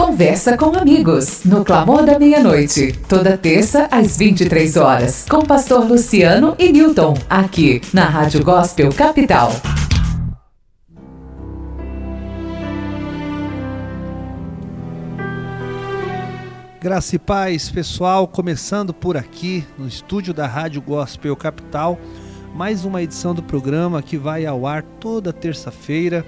Conversa com Amigos, no Clamor da Meia-Noite. Toda terça, às 23 horas. Com o pastor Luciano e Newton, aqui na Rádio Gospel Capital. Graça e paz, pessoal, começando por aqui no estúdio da Rádio Gospel Capital, mais uma edição do programa que vai ao ar toda terça-feira,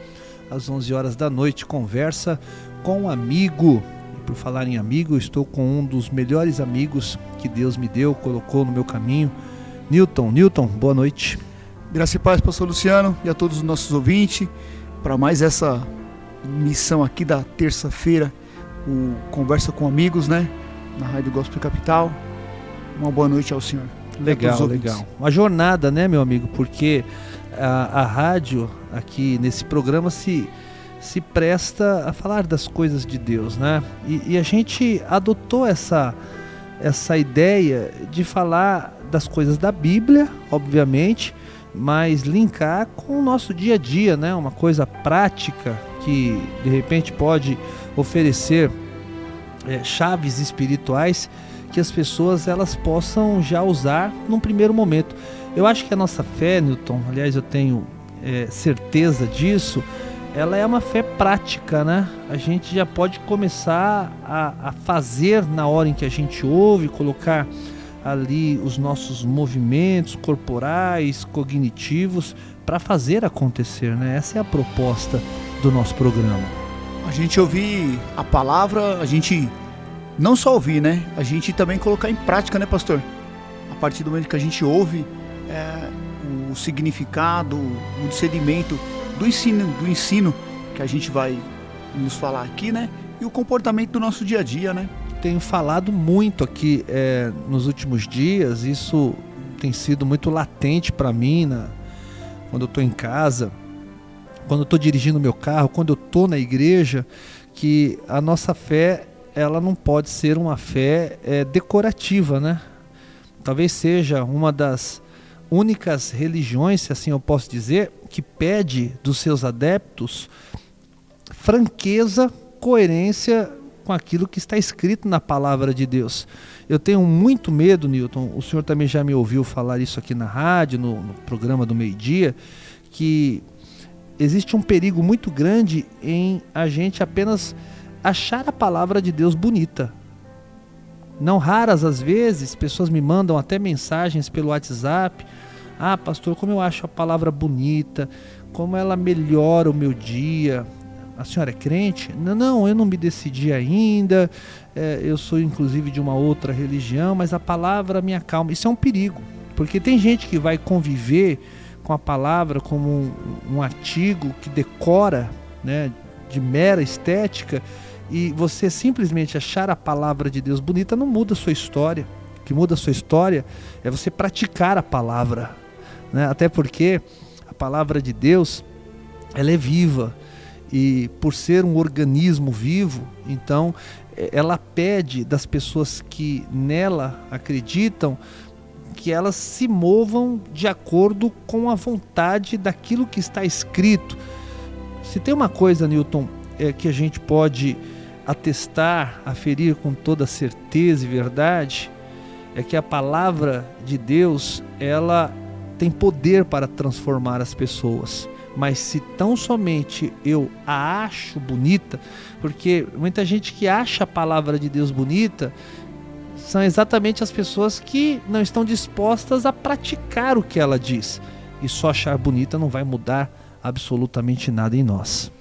às 11 horas da noite, Conversa com um Amigo. E por falar em amigo, eu estou com um dos melhores amigos que Deus me deu, colocou no meu caminho, Newton. Newton, boa noite. Graça e paz, pastor Luciano, e a todos os nossos ouvintes, para mais essa missão aqui da terça-feira, o Conversa com Amigos, né? Na Rádio Gospel Capital. Uma boa noite ao senhor. Legal, legal. Uma jornada, né, meu amigo? Porque a rádio aqui nesse programa se presta a falar das coisas de Deus, né? E a gente adotou essa ideia de falar das coisas da Bíblia, obviamente, mas linkar com o nosso dia a dia, né? Uma coisa prática que de repente pode oferecer chaves espirituais que as pessoas elas possam já usar num primeiro momento. Eu acho que a nossa fé, Newton, aliás eu tenho certeza disso, ela é uma fé prática, né? A gente já pode começar a fazer na hora em que a gente ouve, colocar ali os nossos movimentos corporais, cognitivos, para fazer acontecer, né? Essa é a proposta do nosso programa. A gente ouvir a palavra, a gente não só ouvir, né? A gente também colocar em prática, né, pastor? A partir do momento que a gente ouve o significado, o discernimento do ensino que a gente vai nos falar aqui, né? E o comportamento do nosso dia a dia, né? Tenho falado muito aqui nos últimos dias, isso tem sido muito latente para mim, quando eu estou em casa, quando eu estou dirigindo meu carro, quando eu estou na igreja, que a nossa fé ela não pode ser uma fé decorativa, né? Talvez seja uma das únicas religiões, se assim eu posso dizer, que pede dos seus adeptos franqueza, coerência com aquilo que está escrito na palavra de Deus. Eu tenho muito medo, Newton, o senhor também já me ouviu falar isso aqui na rádio, no programa do meio-dia, que existe um perigo muito grande em a gente apenas achar a palavra de Deus bonita. Não raras às vezes, pessoas me mandam até mensagens pelo WhatsApp: ah, pastor, como eu acho a palavra bonita, como ela melhora o meu dia. A senhora é crente? Não, eu não me decidi ainda, eu sou inclusive de uma outra religião, mas a palavra me acalma. Isso é um perigo, porque tem gente que vai conviver com a palavra como um artigo que decora, né, de mera estética, e você simplesmente achar a palavra de Deus bonita não muda a sua história. O que muda a sua história é você praticar a palavra, né? Até porque a palavra de Deus ela é viva, e por ser um organismo vivo, então ela pede das pessoas que nela acreditam que elas se movam de acordo com a vontade daquilo que está escrito. Se tem uma coisa, Newton, que a gente pode atestar, aferir com toda certeza e verdade, é que a palavra de Deus, ela tem poder para transformar as pessoas. Mas se tão somente eu a acho bonita, porque muita gente que acha a palavra de Deus bonita são exatamente as pessoas que não estão dispostas a praticar o que ela diz. E só achar bonita não vai mudar absolutamente nada em nós.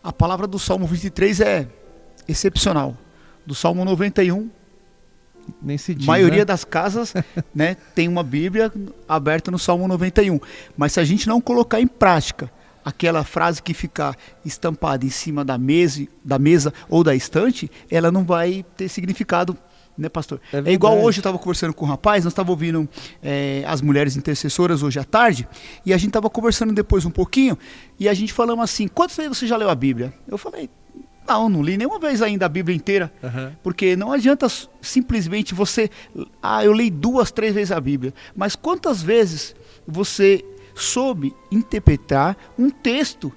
A palavra do Salmo 23 é excepcional. Do Salmo 91, nem se diz, maioria né? das casas, né, tem uma Bíblia aberta no Salmo 91. Mas se a gente não colocar em prática aquela frase que fica estampada em cima da mesa ou da estante, ela não vai ter significado, né, pastor? É igual hoje eu estava conversando com um rapaz, nós estávamos ouvindo as mulheres intercessoras hoje à tarde, e a gente estava conversando depois um pouquinho, e a gente falamos assim: quantas vezes você já leu a Bíblia? Eu falei: não li nenhuma vez ainda a Bíblia inteira, porque não adianta simplesmente você, eu li 2, 3 vezes a Bíblia, mas quantas vezes você soube interpretar um texto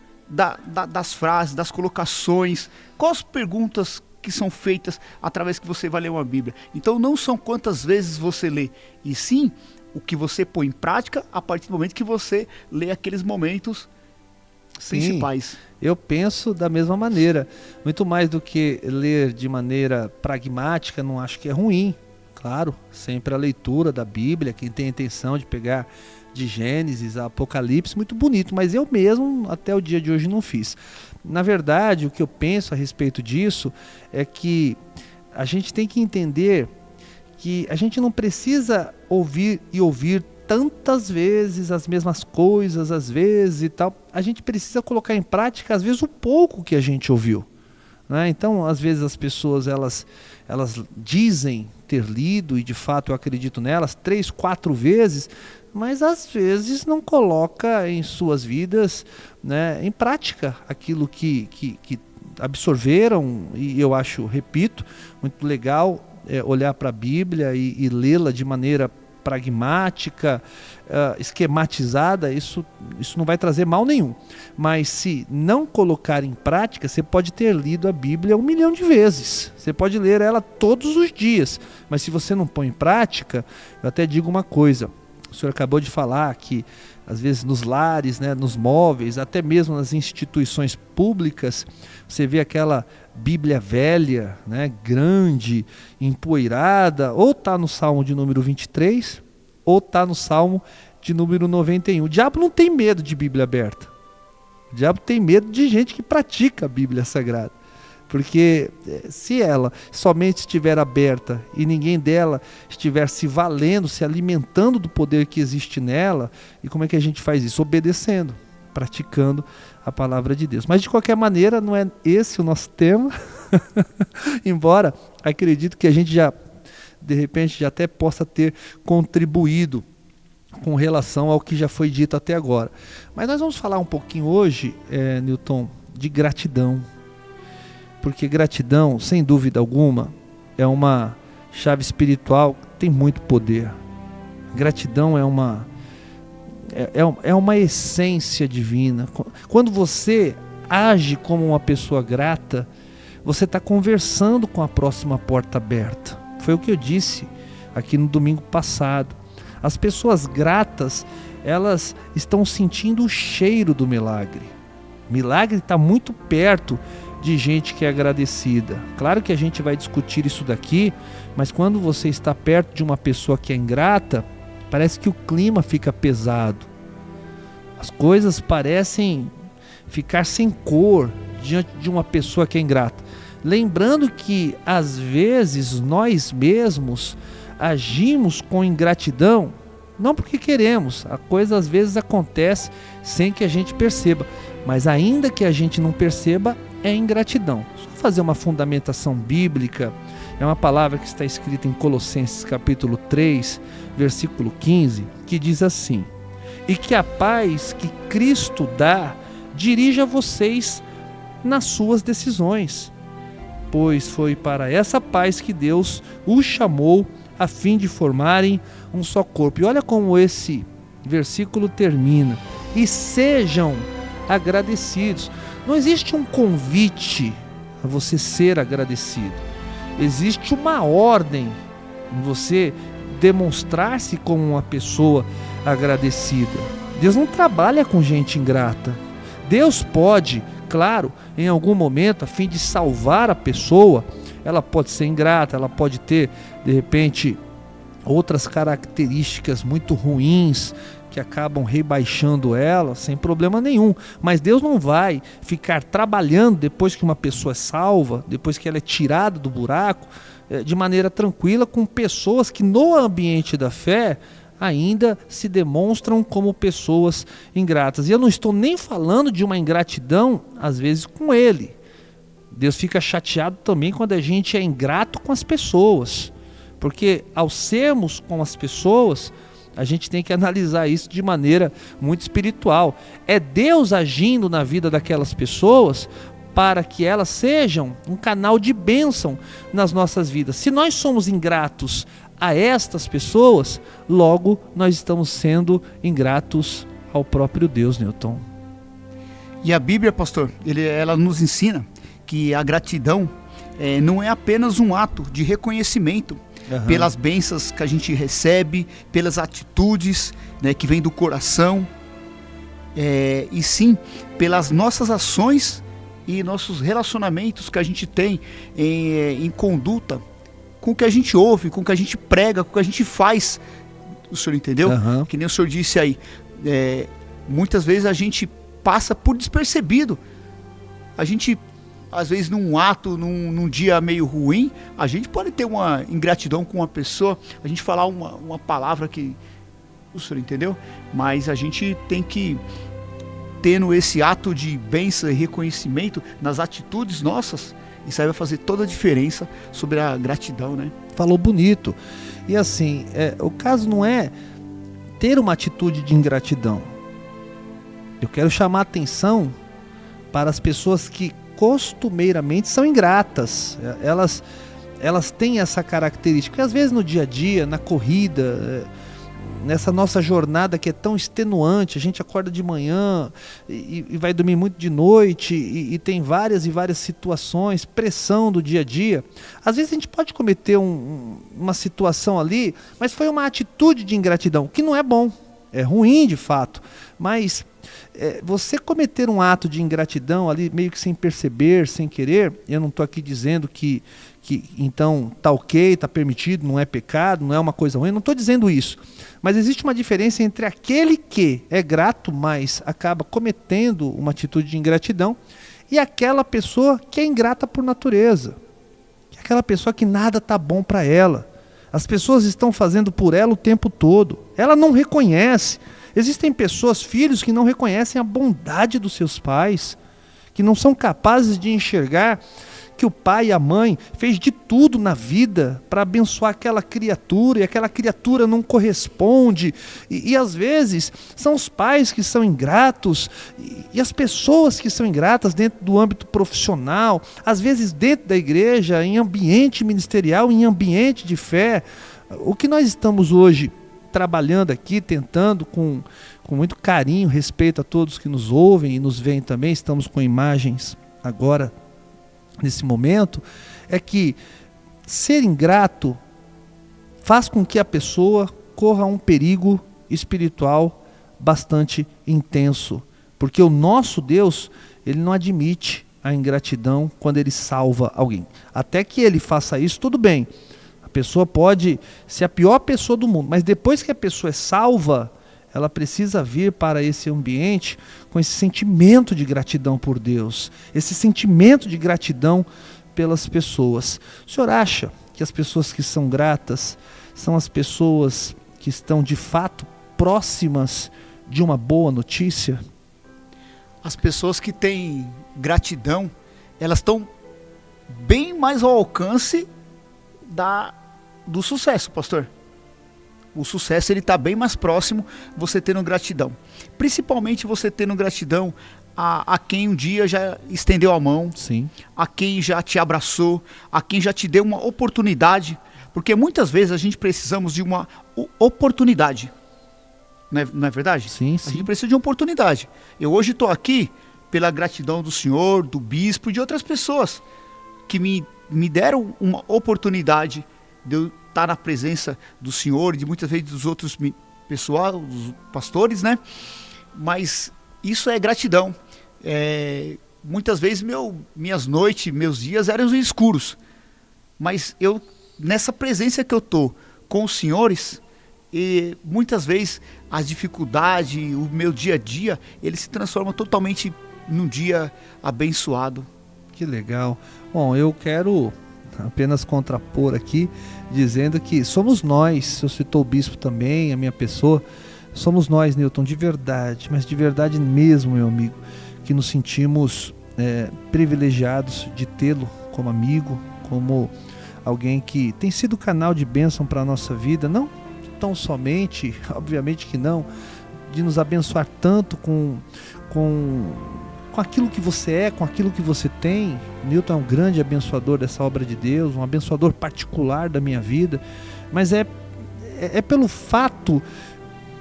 das frases, das colocações, quais perguntas que são feitas através que você vai ler uma Bíblia. Então não são quantas vezes você lê, e sim o que você põe em prática a partir do momento que você lê aqueles momentos principais. Eu penso da mesma maneira. Muito mais do que ler de maneira pragmática, não acho que é ruim. Claro, sempre a leitura da Bíblia, quem tem a intenção de pegar de Gênesis a Apocalipse, muito bonito, mas eu mesmo até o dia de hoje não fiz. Na verdade, o que eu penso a respeito disso é que a gente tem que entender que a gente não precisa ouvir tantas vezes as mesmas coisas, às vezes e tal. A gente precisa colocar em prática, às vezes, o pouco que a gente ouviu, né? Então, às vezes as pessoas elas dizem ter lido, e de fato eu acredito nelas, 3, 4 vezes, mas às vezes não coloca em suas vidas, né, em prática aquilo que absorveram. E eu acho, repito, muito legal olhar para a Bíblia e lê-la de maneira pragmática, esquematizada. Isso não vai trazer mal nenhum. Mas se não colocar em prática, você pode ter lido a Bíblia 1 milhão de vezes. Você pode ler ela todos os dias. Mas se você não põe em prática, eu até digo uma coisa. O senhor acabou de falar que, às vezes, nos lares, né, nos móveis, até mesmo nas instituições públicas, você vê aquela Bíblia velha, né, grande, empoeirada, ou está no Salmo de número 23, ou está no Salmo de número 91. O diabo não tem medo de Bíblia aberta. O diabo tem medo de gente que pratica a Bíblia Sagrada. Porque se ela somente estiver aberta e ninguém dela estiver se valendo, se alimentando do poder que existe nela, e como é que a gente faz isso? Obedecendo, praticando a palavra de Deus. Mas de qualquer maneira, não é esse o nosso tema, embora acredito que a gente já, de repente, já até possa ter contribuído com relação ao que já foi dito até agora. Mas nós vamos falar um pouquinho hoje, Newton, de gratidão. Porque gratidão, sem dúvida alguma, é uma chave espiritual que tem muito poder. Gratidão é uma essência divina. Quando você age como uma pessoa grata, você está conversando com a próxima porta aberta. Foi o que eu disse aqui no domingo passado. As pessoas gratas, elas estão sentindo o cheiro do milagre. O milagre está muito perto de gente que é agradecida. Claro que a gente vai discutir isso daqui, mas quando você está perto de uma pessoa que é ingrata, parece que o clima fica pesado. As coisas parecem ficar sem cor diante de uma pessoa que é ingrata. Lembrando que, às vezes, nós mesmos agimos com ingratidão, não porque queremos. A coisa às vezes acontece sem que a gente perceba, mas ainda que a gente não perceba, é ingratidão. Só fazer uma fundamentação bíblica, é uma palavra que está escrita em Colossenses capítulo 3, versículo 15, que diz assim: e que a paz que Cristo dá dirija vocês nas suas decisões, pois foi para essa paz que Deus os chamou a fim de formarem um só corpo. E olha como esse versículo termina: e sejam agradecidos. Não existe um convite a você ser agradecido. Existe uma ordem em você demonstrar-se como uma pessoa agradecida. Deus não trabalha com gente ingrata. Deus pode, claro, em algum momento, a fim de salvar a pessoa, ela pode ser ingrata, ela pode ter, de repente, outras características muito ruins que acabam rebaixando ela, sem problema nenhum. Mas Deus não vai ficar trabalhando depois que uma pessoa é salva, depois que ela é tirada do buraco, de maneira tranquila, com pessoas que no ambiente da fé ainda se demonstram como pessoas ingratas. E eu não estou nem falando de uma ingratidão, às vezes, com Ele. Deus fica chateado também quando a gente é ingrato com as pessoas, porque ao sermos com as pessoas, a gente tem que analisar isso de maneira muito espiritual. É Deus agindo na vida daquelas pessoas para que elas sejam um canal de bênção nas nossas vidas. Se nós somos ingratos a estas pessoas, logo nós estamos sendo ingratos ao próprio Deus, Newton. E a Bíblia, pastor, ela nos ensina que a gratidão, não é apenas um ato de reconhecimento pelas bênçãos que a gente recebe, pelas atitudes, né, que vem do coração, e sim pelas nossas ações e nossos relacionamentos que a gente tem em conduta com o que a gente ouve, com o que a gente prega, com o que a gente faz. O senhor entendeu? Que nem o senhor disse aí, muitas vezes a gente passa por despercebido. A gente, às vezes, num ato, num dia meio ruim, a gente pode ter uma ingratidão com uma pessoa, a gente falar uma palavra que o senhor entendeu? Mas a gente tem que, tendo esse ato de bênção e reconhecimento nas atitudes nossas, isso aí vai fazer toda a diferença sobre a gratidão, né? Falou bonito. E assim, o caso não é ter uma atitude de ingratidão. Eu quero chamar a atenção para as pessoas que costumeiramente são ingratas. Elas têm essa característica. Porque às vezes no dia a dia, na corrida, nessa nossa jornada que é tão extenuante, a gente acorda de manhã e vai dormir muito de noite e tem várias e várias situações, pressão do dia a dia. Às vezes a gente pode cometer uma situação ali, mas foi uma atitude de ingratidão, que não é bom, é ruim de fato, mas você cometer um ato de ingratidão ali meio que sem perceber, sem querer, eu não estou aqui dizendo que então está ok, está permitido, não é pecado, não é uma coisa ruim, não estou dizendo isso. Mas existe uma diferença entre aquele que é grato, mas acaba cometendo uma atitude de ingratidão, e aquela pessoa que é ingrata por natureza. Aquela pessoa que nada está bom para ela. As pessoas estão fazendo por ela o tempo todo. Ela não reconhece. Existem pessoas, filhos, que não reconhecem a bondade dos seus pais, que não são capazes de enxergar que o pai e a mãe fez de tudo na vida para abençoar aquela criatura, e aquela criatura não corresponde, e às vezes são os pais que são ingratos, e as pessoas que são ingratas dentro do âmbito profissional, às vezes dentro da igreja, em ambiente ministerial, em ambiente de fé. O que nós estamos hoje trabalhando aqui, tentando com muito carinho, respeito a todos que nos ouvem e nos veem também, estamos com imagens agora nesse momento, é que ser ingrato faz com que a pessoa corra um perigo espiritual bastante intenso, porque o nosso Deus, ele não admite a ingratidão quando ele salva alguém. Até que ele faça isso, tudo bem, a pessoa pode ser a pior pessoa do mundo, mas depois que a pessoa é salva, ela precisa vir para esse ambiente com esse sentimento de gratidão por Deus, esse sentimento de gratidão pelas pessoas. O senhor acha que as pessoas que são gratas são as pessoas que estão de fato próximas de uma boa notícia? As pessoas que têm gratidão, elas estão bem mais ao alcance do sucesso, pastor. O sucesso, ele está bem mais próximo, você tendo gratidão. Principalmente você tendo gratidão a quem um dia já estendeu a mão, sim, a quem já te abraçou, a quem já te deu uma oportunidade. Porque muitas vezes a gente precisamos de uma oportunidade. Não é verdade? Sim, sim. A gente precisa de uma oportunidade. Eu hoje estou aqui pela gratidão do senhor, do bispo e de outras pessoas que me deram uma oportunidade de eu estar na presença do senhor e de muitas vezes dos outros pessoal, dos pastores, né? Mas isso é gratidão. Muitas vezes minhas noites, meus dias eram escuros, mas eu, nessa presença que eu estou com os senhores, e muitas vezes as dificuldades, o meu dia a dia, ele se transforma totalmente num dia abençoado. Que legal. Bom, eu quero apenas contrapor aqui, dizendo que somos nós, o senhor citou o bispo também, a minha pessoa, somos nós, Newton, de verdade, mas de verdade mesmo, meu amigo, que nos sentimos privilegiados de tê-lo como amigo, como alguém que tem sido canal de bênção para a nossa vida, não tão somente, obviamente que não, de nos abençoar tanto com aquilo que você é, com aquilo que você tem. Newton é um grande abençoador dessa obra de Deus, um abençoador particular da minha vida, mas é pelo fato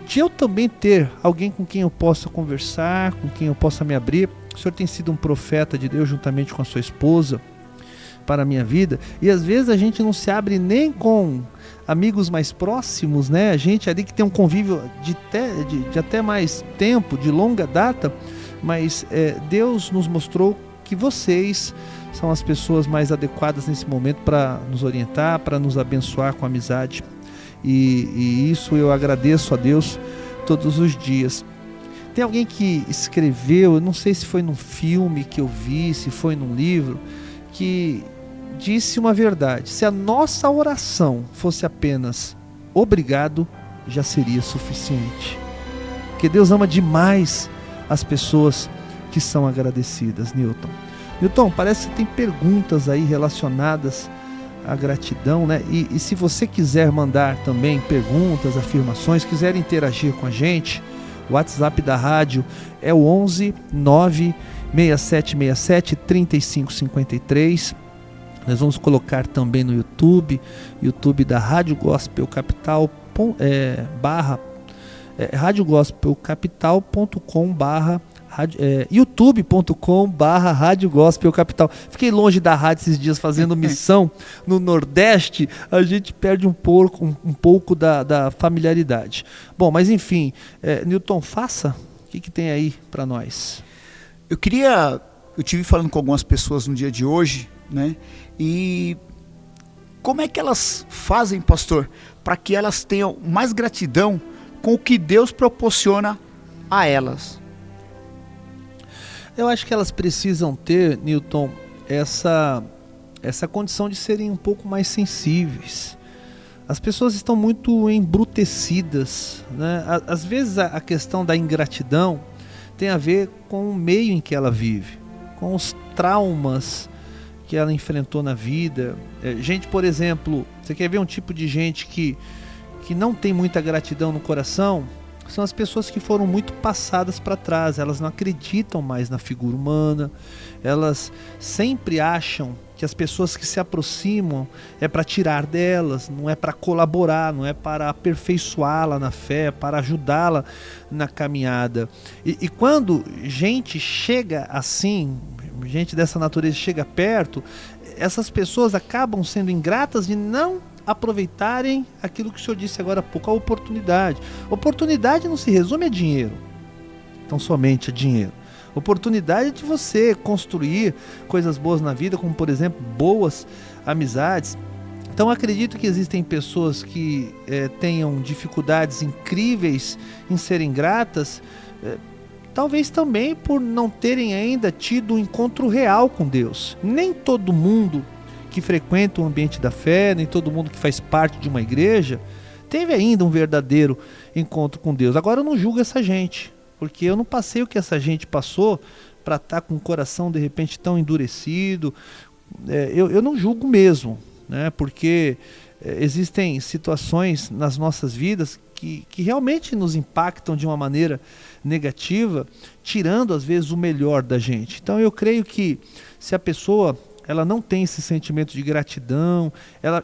de eu também ter alguém com quem eu possa conversar, com quem eu possa me abrir. O senhor tem sido um profeta de Deus juntamente com a sua esposa, para a minha vida, e às vezes a gente não se abre nem com amigos mais próximos, né? A gente ali que tem um convívio de até mais tempo, de longa data, mas Deus nos mostrou que vocês são as pessoas mais adequadas nesse momento para nos orientar, para nos abençoar com amizade, e isso eu agradeço a Deus todos os dias. Tem alguém que escreveu, eu não sei se foi num filme que eu vi, se foi num livro, que disse uma verdade: se a nossa oração fosse apenas obrigado, já seria suficiente. Porque Deus ama demais as pessoas que são agradecidas. Newton, parece que tem perguntas aí relacionadas à gratidão, né? E se você quiser mandar também perguntas, afirmações, quiser interagir com a gente, o WhatsApp da rádio é o 11 96767 3553. Nós vamos colocar também no YouTube da Rádio Gospel Capital, radiogospelcapital.com/, youtube.com/Rádio Gospel Capital. Fiquei longe da rádio esses dias fazendo missão no Nordeste, a gente perde um pouco da familiaridade. Bom, mas enfim, Newton, faça, o que tem aí para nós? Eu tive falando com algumas pessoas no dia de hoje, né? E como é que elas fazem, pastor, para que elas tenham mais gratidão com o que Deus proporciona a elas? Eu acho que elas precisam ter, Newton, essa condição de serem um pouco mais sensíveis. As pessoas estão muito embrutecidas, né? Às vezes a questão da ingratidão tem a ver com o meio em que ela vive, com os traumas que ela enfrentou na vida. Gente, por exemplo, você quer ver um tipo de gente que não tem muita gratidão no coração? São as pessoas que foram muito passadas para trás. Elas não acreditam mais na figura humana, elas sempre acham que as pessoas que se aproximam é para tirar delas, não é para colaborar, não é para aperfeiçoá-la na fé, para ajudá-la na caminhada. E quando gente chega assim, gente dessa natureza chega perto, essas pessoas acabam sendo ingratas de não aproveitarem aquilo que o senhor disse agora há pouco, a oportunidade. Oportunidade não se resume a dinheiro, então somente a dinheiro. Oportunidade de você construir coisas boas na vida, como por exemplo, boas amizades. Então acredito que existem pessoas que tenham dificuldades incríveis em serem gratas, talvez também por não terem ainda tido um encontro real com Deus. Nem todo mundo que frequenta o ambiente da fé, nem todo mundo que faz parte de uma igreja, teve ainda um verdadeiro encontro com Deus. Agora eu não julgo essa gente, porque eu não passei o que essa gente passou para estar com o coração de repente tão endurecido. Eu não julgo mesmo, né? Porque existem situações nas nossas vidas que realmente nos impactam de uma maneira negativa, tirando às vezes o melhor da gente. Então eu creio que se a pessoa ela não tem esse sentimento de gratidão,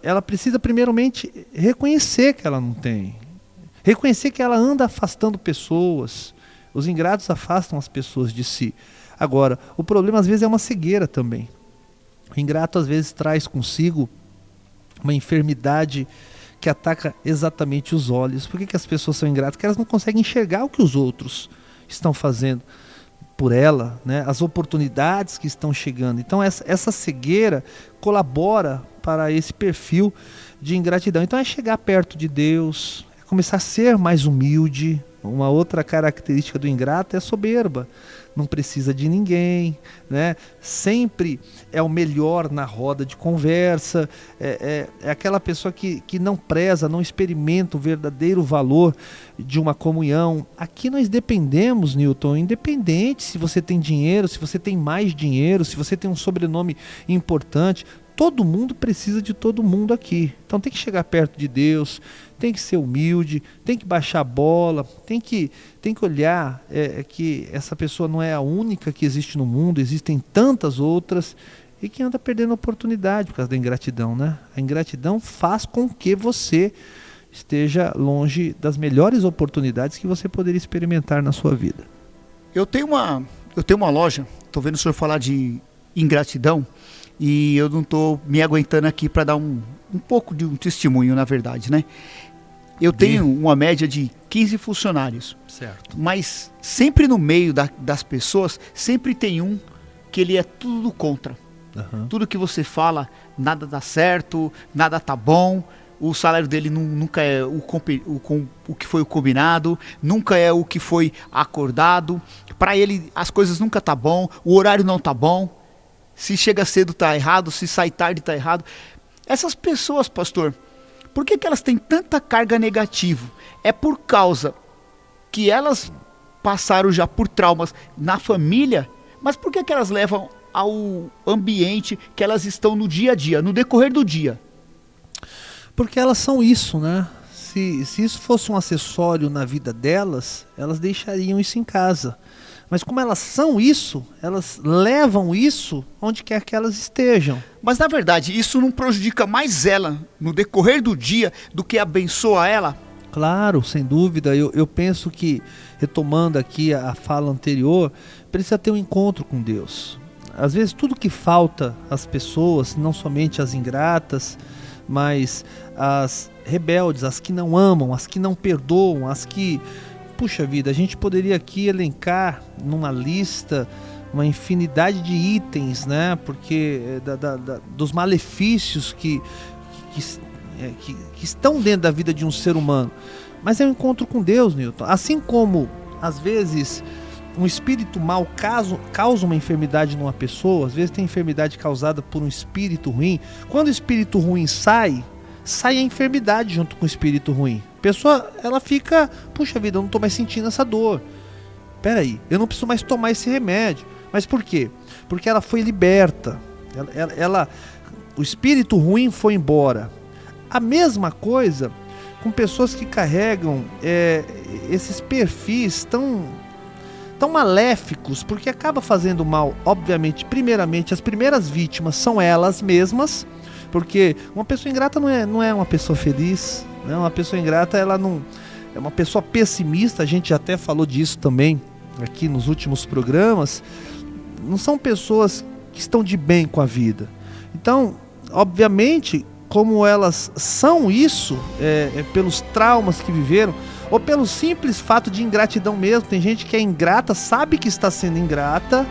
ela precisa primeiramente reconhecer que ela não tem. Reconhecer que ela anda afastando pessoas. Os ingratos afastam as pessoas de si. Agora, o problema às vezes é uma cegueira também. O ingrato às vezes traz consigo uma enfermidade que ataca exatamente os olhos. Por que as pessoas são ingratas? Porque elas não conseguem enxergar o que os outros estão fazendo por ela, né? As oportunidades que estão chegando. Então essa cegueira colabora para esse perfil de ingratidão. Então é chegar perto de Deus, é começar a ser mais humilde. Uma outra característica do ingrato é a soberba. Não precisa de ninguém, né? Sempre é o melhor na roda de conversa, é aquela pessoa que não preza, não experimenta o verdadeiro valor de uma comunhão. Aqui nós dependemos, Newton, independente se você tem dinheiro, se você tem mais dinheiro, se você tem um sobrenome importante, todo mundo precisa de todo mundo aqui. Então tem que chegar perto de Deus, tem que ser humilde, tem que baixar a bola, tem que olhar que essa pessoa não é a única que existe no mundo, existem tantas outras, e que anda perdendo a oportunidade por causa da ingratidão, né? A ingratidão faz com que você esteja longe das melhores oportunidades que você poderia experimentar na sua vida. Eu tenho uma loja, estou vendo o senhor falar de ingratidão, e eu não estou me aguentando aqui para dar um pouco de um testemunho, na verdade, né? Eu tenho uma média de 15 funcionários, Certo. mas sempre no meio das pessoas, sempre tem um que ele é tudo contra. Uhum. Tudo que você fala, nada dá certo, nada tá bom, o salário dele nunca é o que foi o combinado, nunca é o que foi acordado, para ele as coisas nunca tá bom, o horário não tá bom, se chega cedo tá errado, se sai tarde tá errado. Essas pessoas, pastor, por que elas têm tanta carga negativa? É por causa que elas passaram já por traumas na família, mas por que elas levam ao ambiente que elas estão no dia a dia, no decorrer do dia? Porque elas são isso, né? Se isso fosse um acessório na vida delas, elas deixariam isso em casa. Mas como elas são isso, elas levam isso onde quer que elas estejam. Mas na verdade, isso não prejudica mais ela no decorrer do dia do que abençoa ela? Claro, sem dúvida. Eu penso que, retomando aqui a fala anterior, precisa ter um encontro com Deus. Às vezes tudo que falta às pessoas, não somente as ingratas, mas as rebeldes, as que não amam, as que não perdoam, as que... Puxa vida, a gente poderia aqui elencar numa lista uma infinidade de itens, né? Porque dos malefícios que estão dentro da vida de um ser humano. Mas é um encontro com Deus, Newton. Assim como, às vezes, um espírito mau causa uma enfermidade numa pessoa, às vezes tem enfermidade causada por um espírito ruim. Quando o espírito ruim sai a enfermidade junto com o espírito ruim. A pessoa, ela fica, puxa vida, eu não estou mais sentindo essa dor. Peraí, eu não preciso mais tomar esse remédio. Mas por quê? Porque ela foi liberta. O espírito ruim foi embora. A mesma coisa com pessoas que carregam esses perfis tão maléficos, porque acaba fazendo mal, obviamente, primeiramente, as primeiras vítimas são elas mesmas, porque uma pessoa ingrata não é uma pessoa feliz, né? Uma pessoa ingrata, ela não é uma pessoa pessimista, a gente até falou disso também aqui nos últimos programas. Não são pessoas que estão de bem com a vida. Então, obviamente, como elas são isso, pelos traumas que viveram, ou pelo simples fato de ingratidão mesmo. Tem gente que é ingrata, sabe que está sendo ingrata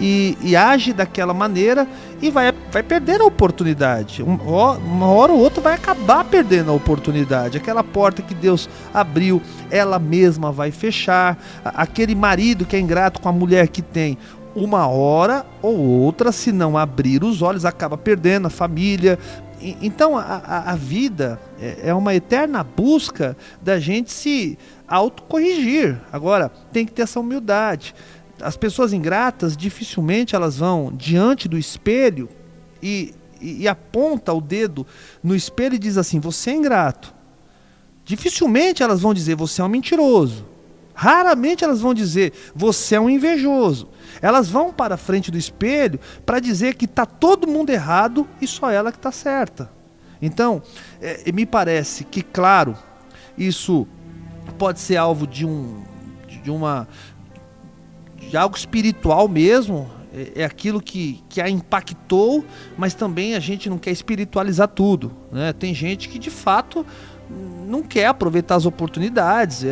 e age daquela maneira e vai perder a oportunidade. Uma hora ou outra vai acabar perdendo a oportunidade. Aquela porta que Deus abriu, ela mesma vai fechar. Aquele marido que é ingrato com a mulher que tem, uma hora ou outra, se não abrir os olhos, acaba perdendo a família. Então a vida é uma eterna busca da gente se autocorrigir. Agora, tem que ter essa humildade. As pessoas ingratas, dificilmente elas vão diante do espelho e aponta o dedo no espelho e diz assim: você é ingrato. Dificilmente elas vão dizer: você é um mentiroso. Raramente elas vão dizer: você é um invejoso. Elas vão para a frente do espelho para dizer que está todo mundo errado e só ela que está certa. Então, me parece que, claro, isso pode ser alvo de algo espiritual mesmo, é aquilo que a impactou, mas também a gente não quer espiritualizar tudo, né? Tem gente que de fato não quer aproveitar as oportunidades.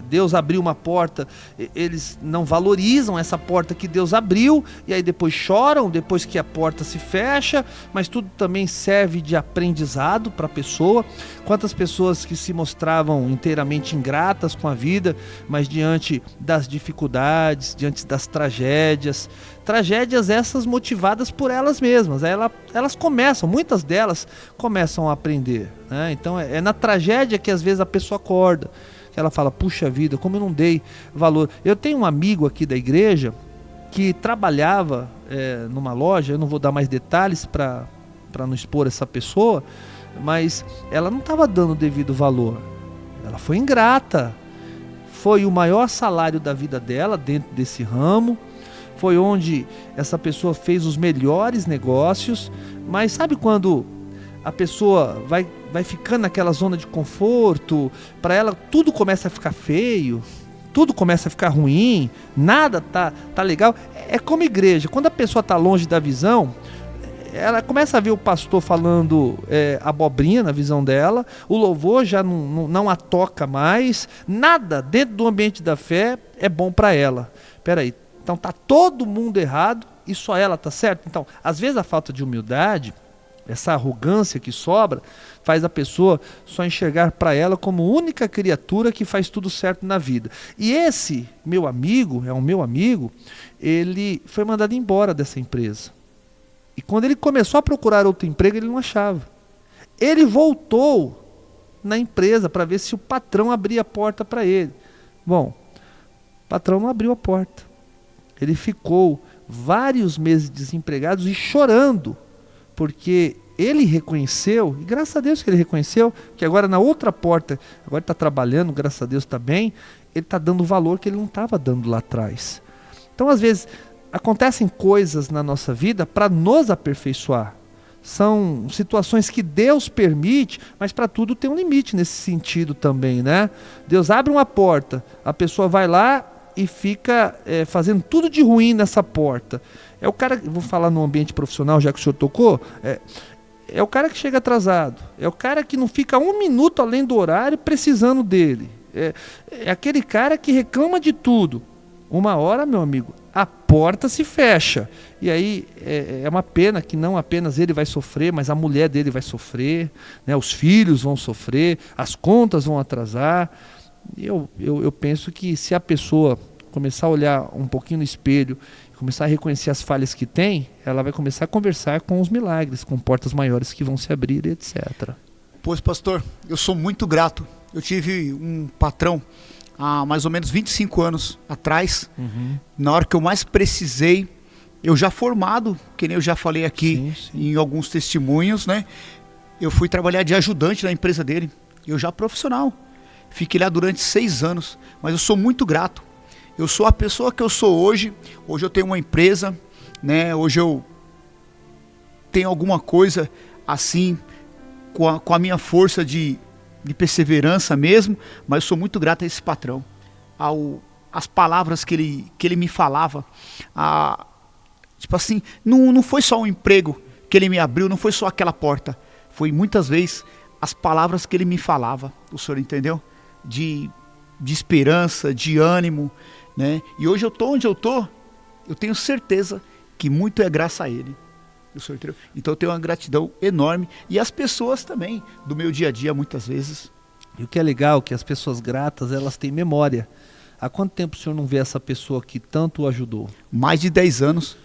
Deus abriu uma porta, eles não valorizam essa porta que Deus abriu, e aí depois choram, depois que a porta se fecha, mas tudo também serve de aprendizado para a pessoa. Quantas pessoas que se mostravam inteiramente ingratas com a vida, mas diante das dificuldades, diante das tragédias essas motivadas por elas mesmas, elas começam, muitas delas começam a aprender, né? Então é na tragédia que às vezes a pessoa acorda, que ela fala: puxa vida, como eu não dei valor. Eu tenho um amigo aqui da igreja que trabalhava numa loja, eu não vou dar mais detalhes para não expor essa pessoa, mas ela não estava dando o devido valor, ela foi ingrata, foi o maior salário da vida dela dentro desse ramo, foi onde essa pessoa fez os melhores negócios, mas sabe quando a pessoa vai ficando naquela zona de conforto, para ela tudo começa a ficar feio, tudo começa a ficar ruim, nada tá legal. É como igreja, quando a pessoa está longe da visão, ela começa a ver o pastor falando abobrinha na visão dela, o louvor já não a toca mais, nada dentro do ambiente da fé é bom para ela. Peraí, então tá todo mundo errado e só ela tá certo? Então, às vezes a falta de humildade, essa arrogância que sobra, faz a pessoa só enxergar para ela como única criatura que faz tudo certo na vida. E esse meu amigo, ele foi mandado embora dessa empresa. E quando ele começou a procurar outro emprego, ele não achava. Ele voltou na empresa para ver se o patrão abria a porta para ele. Bom, o patrão não abriu a porta. Ele ficou vários meses desempregado e chorando, porque ele reconheceu, e graças a Deus que ele reconheceu, que agora na outra porta, agora está trabalhando, graças a Deus está bem, ele está dando o valor que ele não estava dando lá atrás. Então, às vezes, acontecem coisas na nossa vida para nos aperfeiçoar. São situações que Deus permite, mas para tudo tem um limite nesse sentido também, né? Deus abre uma porta, a pessoa vai lá e fica fazendo tudo de ruim nessa porta. É o cara, vou falar no ambiente profissional, já que o senhor tocou, é o cara que chega atrasado, é o cara que não fica um minuto além do horário precisando dele, é aquele cara que reclama de tudo. Uma hora, meu amigo, a porta se fecha. E aí é uma pena que não apenas ele vai sofrer, mas a mulher dele vai sofrer, né? Os filhos vão sofrer, as contas vão atrasar. Eu penso que se a pessoa começar a olhar um pouquinho no espelho, começar a reconhecer as falhas que tem, ela vai começar a conversar com os milagres, com portas maiores que vão se abrir, etc. Pois, pastor, eu sou muito grato. Eu tive um patrão há mais ou menos 25 anos atrás, na hora que eu mais precisei, eu já formado, que nem eu já falei aqui em alguns testemunhos, né? Eu fui trabalhar de ajudante na empresa dele, eu já profissional. Fiquei lá durante 6 anos, mas eu sou muito grato. Eu sou a pessoa que eu sou hoje. Hoje eu tenho uma empresa, né? Hoje eu tenho alguma coisa assim, com a minha força de perseverança mesmo, mas eu sou muito grato a esse patrão, as palavras que ele me falava, tipo assim, não foi só um emprego que ele me abriu, não foi só aquela porta, foi muitas vezes as palavras que ele me falava, o senhor entendeu? De esperança, de ânimo, né? E hoje eu estou onde eu estou, eu tenho certeza que muito é graças a ele. Então eu tenho uma gratidão enorme, e as pessoas também, do meu dia a dia muitas vezes. E o que é legal é que as pessoas gratas, elas têm memória. Há quanto tempo o senhor não vê essa pessoa que tanto o ajudou? Mais de 10 anos.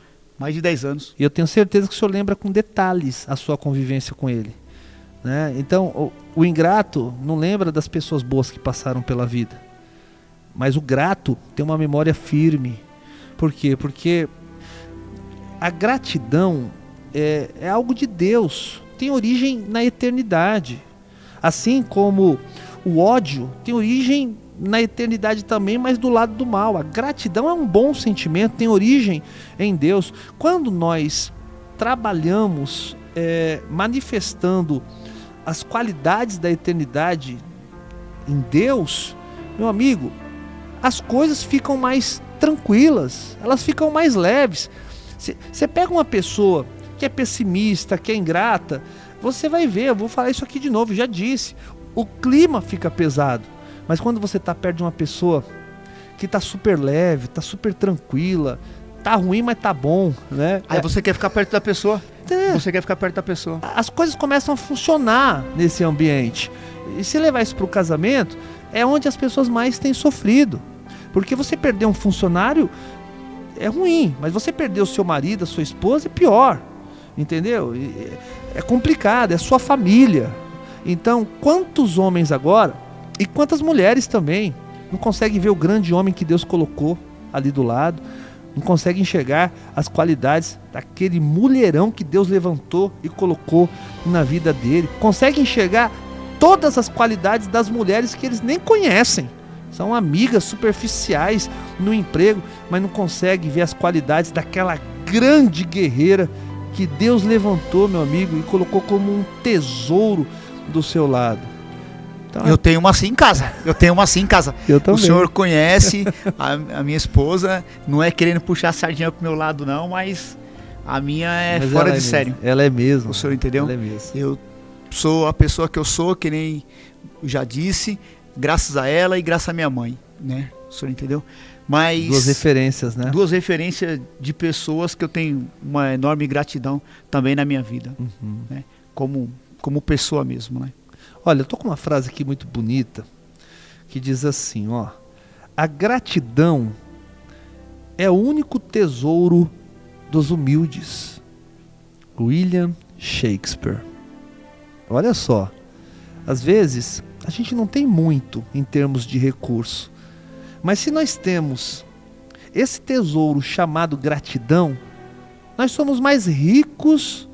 E eu tenho certeza que o senhor lembra com detalhes a sua convivência com ele, né? Então o ingrato não lembra das pessoas boas que passaram pela vida, mas o grato tem uma memória firme. Por quê? Porque a gratidão é algo de Deus, tem origem na eternidade. Assim como o ódio tem origem na eternidade também, mas do lado do mal. A gratidão é um bom sentimento, tem origem em Deus. Quando nós trabalhamos manifestando as qualidades da eternidade em Deus, meu amigo, as coisas ficam mais tranquilas, elas ficam mais leves. Você pega uma pessoa que é pessimista, que é ingrata, você vai ver, eu vou falar isso aqui de novo, já disse, o clima fica pesado. Mas quando você está perto de uma pessoa que está super leve, está super tranquila, tá ruim, mas tá bom, né? Aí você quer ficar perto da pessoa. Você quer ficar perto da pessoa. As coisas começam a funcionar nesse ambiente. E se levar isso para o casamento, é onde as pessoas mais têm sofrido. Porque você perder um funcionário é ruim, mas você perder o seu marido, a sua esposa, é pior. Entendeu? É complicado, é sua família. Então, quantos homens agora, e quantas mulheres também, não conseguem ver o grande homem que Deus colocou ali do lado, não conseguem enxergar as qualidades daquele mulherão que Deus levantou e colocou na vida dele, conseguem enxergar todas as qualidades das mulheres que eles nem conhecem, são amigas superficiais no emprego, mas não conseguem ver as qualidades daquela grande guerreira que Deus levantou, meu amigo, e colocou como um tesouro do seu lado. Então, eu tenho uma assim em casa. Eu tenho uma assim em casa. Eu também. O senhor conhece a minha esposa, não é querendo puxar a sardinha pro meu lado não, mas a minha é Mas fora ela de é sério. mesmo. Ela é mesmo. O senhor entendeu? Ela é mesmo. Eu sou a pessoa que eu sou, que nem eu já disse, graças a ela e graças à minha mãe, né? O senhor entendeu? Mas Duas referências, né? duas referências de pessoas que eu tenho uma enorme gratidão também na minha vida, né? Como pessoa mesmo, né? Olha, eu tô com uma frase aqui muito bonita que diz assim, ó: a gratidão é o único tesouro dos humildes. William Shakespeare. Olha só, às vezes a gente não tem muito em termos de recurso, mas se nós temos esse tesouro chamado gratidão, nós somos mais ricos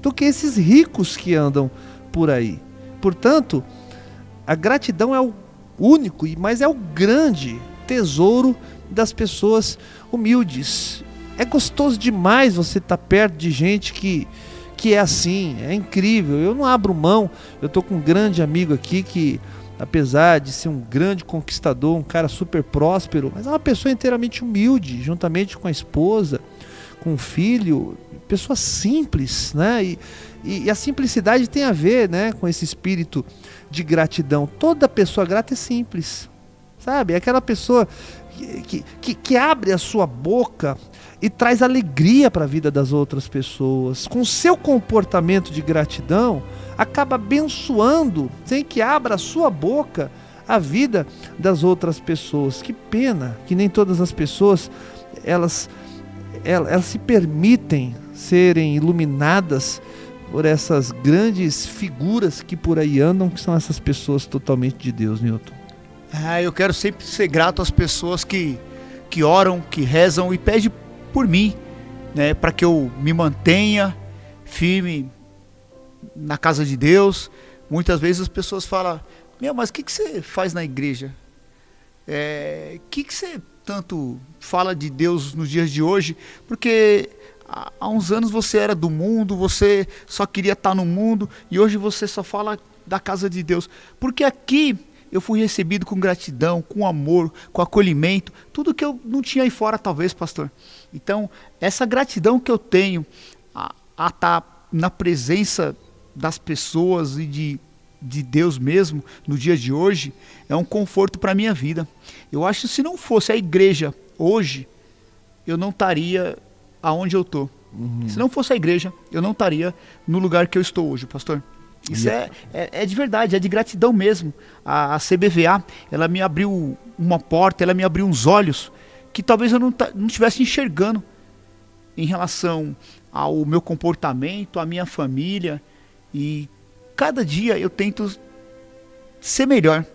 do que esses ricos que andam por aí. Portanto, a gratidão é o único, mas é o grande tesouro das pessoas humildes. É gostoso demais você estar perto de gente que é assim, é incrível. Eu não abro mão, eu estou com um grande amigo aqui que, apesar de ser um grande conquistador, um cara super próspero, mas é uma pessoa inteiramente humilde, juntamente com a esposa, com o filho, pessoa simples, né? E a simplicidade tem a ver, né, com esse espírito de gratidão. Toda pessoa grata é simples, sabe? É aquela pessoa que abre a sua boca e traz alegria para a vida das outras pessoas. Com seu comportamento de gratidão, acaba abençoando, sem que abra a sua boca, a vida das outras pessoas. Que pena que nem todas as pessoas elas se permitem serem iluminadas por essas grandes figuras que por aí andam, que são essas pessoas totalmente de Deus, Newton. Eu quero sempre ser grato às pessoas que oram, que rezam e pedem por mim, né, para que eu me mantenha firme na casa de Deus. Muitas vezes as pessoas falam: mas o que você faz na igreja? Que você tanto fala de Deus nos dias de hoje? Porque há uns anos você era do mundo, você só queria estar no mundo, e hoje você só fala da casa de Deus. Porque aqui eu fui recebido com gratidão, com amor, com acolhimento, tudo que eu não tinha aí fora talvez, pastor. Então, essa gratidão que eu tenho a estar na presença das pessoas e de Deus mesmo, no dia de hoje, é um conforto para a minha vida. Eu acho que se não fosse a igreja hoje, eu não estaria aonde eu estou. Se não fosse a igreja, eu não estaria no lugar que eu estou hoje, pastor. Isso é de verdade, é de gratidão mesmo. A CBVA, ela me abriu uma porta, ela me abriu uns olhos que talvez eu não estivesse enxergando em relação ao meu comportamento, à minha família. E cada dia eu tento ser melhor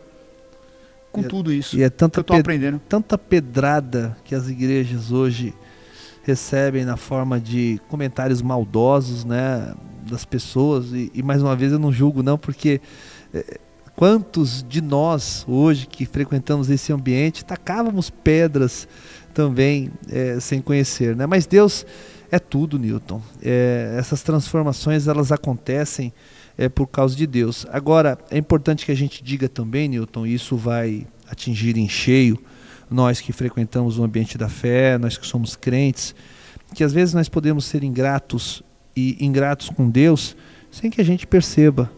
com tudo isso e é que eu estou aprendendo. Tanta pedrada que as igrejas hoje recebem na forma de comentários maldosos, né, das pessoas, e mais uma vez eu não julgo não, porque quantos de nós hoje que frequentamos esse ambiente tacávamos pedras também sem conhecer, né? Mas Deus é tudo, Newton. Essas transformações elas acontecem por causa de Deus. Agora é importante que a gente diga também, Newton, e isso vai atingir em cheio nós que frequentamos o ambiente da fé, nós que somos crentes, que às vezes nós podemos ser ingratos e ingratos com Deus sem que a gente perceba.